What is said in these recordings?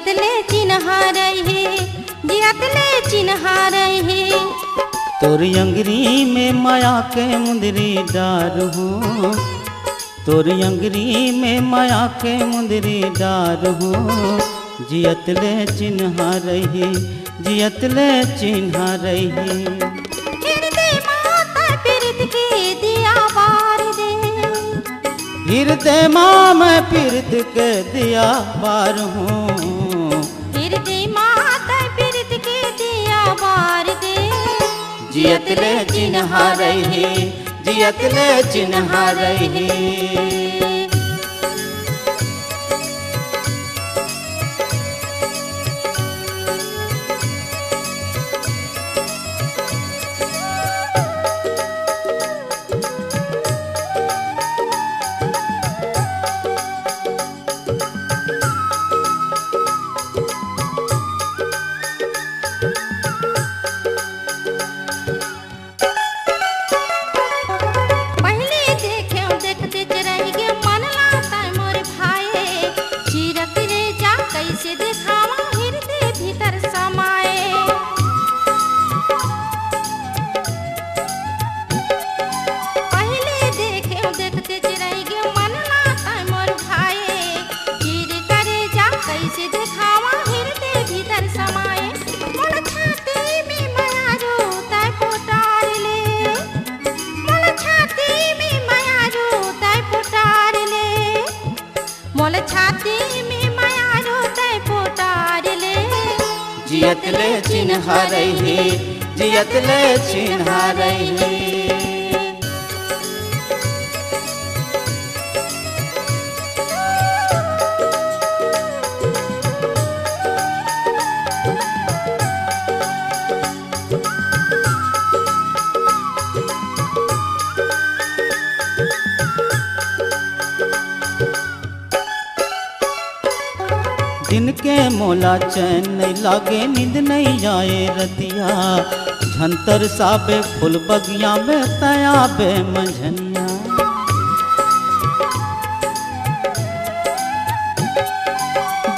जियतले चिन्हा रही, जियतले चिन्हा रही। तोरी अंगरी में माया के मुंदरी डार हूँ, तोरी अंगरी में माया के मुंदरी डार हूँ। जियतले चिन्हा रही, जियतले चिन्हा रही। हृदय माता पीरत के दिया बार दे, हृदय माँ मैं पीरत के दिया बार हूँ। हृदय माता पीरत के दिया बार दे। जियतले चिन्हा रही, जियतले चिन्हा रही। जियतले चिन्हा रही, जियतले चिन्हा रही। दिन के मोला चैन नहीं लागे, नींद नहीं आए रतिया। झंतर साबे फुल बगिया में तयाबे मंझनिया।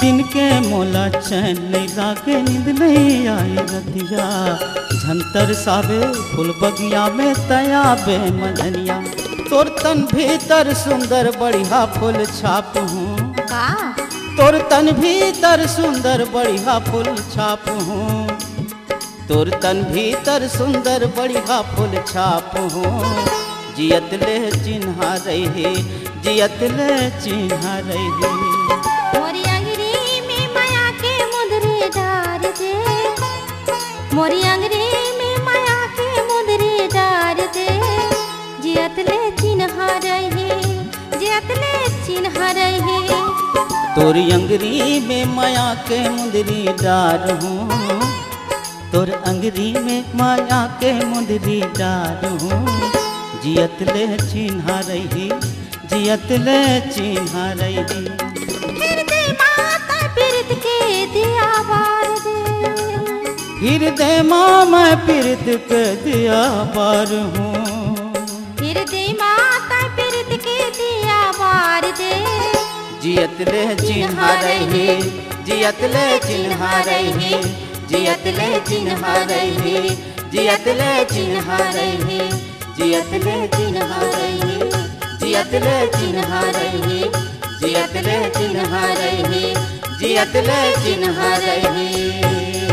दिन के मोला चैन नहीं लागे, नींद नहीं आए रतिया। झंतर साबे फुल बगिया में तयाबे मंझनिया। तोर तन भीतर सुंदर बढ़िया फूल छाप हूँ, तोर तन भीतर सुंदर बढ़िया फूल छाप हूँ। तोर तन भीतर सुंदर बढ़िया फूल छाप हूँ। जियतले चिन्हा रही, जियतले चिन्हा रही। मोरी अंगरी में माया के मुंदरी डार दे, मोरी अंगरी में माया के मुंदरी डार दे। जियतले चिन्हा रही, जियतले चिन्हा रही। तोरी अंगरी में माया के मुंदरी डार हूँ, तोर अंगरी में माया के मुंदरी डार हूँ। जियतले चिन्हा रही, जियतले चिन्हा रही। हृदय माता पीरत के दिया बार दे, हृदय माँ मैं पीरत के दिया बार हूँ। हृदय माता पीरत के दिया बार दे। जियतले चिन्हा रही, जियतले चिन्हा रही। जियतले चिन्हा रही, जियतले चिन्हा रही। जियतले चिन्हा रही, जियतले चिन्हा रही। जियतले चिन्हा रही, जियतले चिन्हा रही।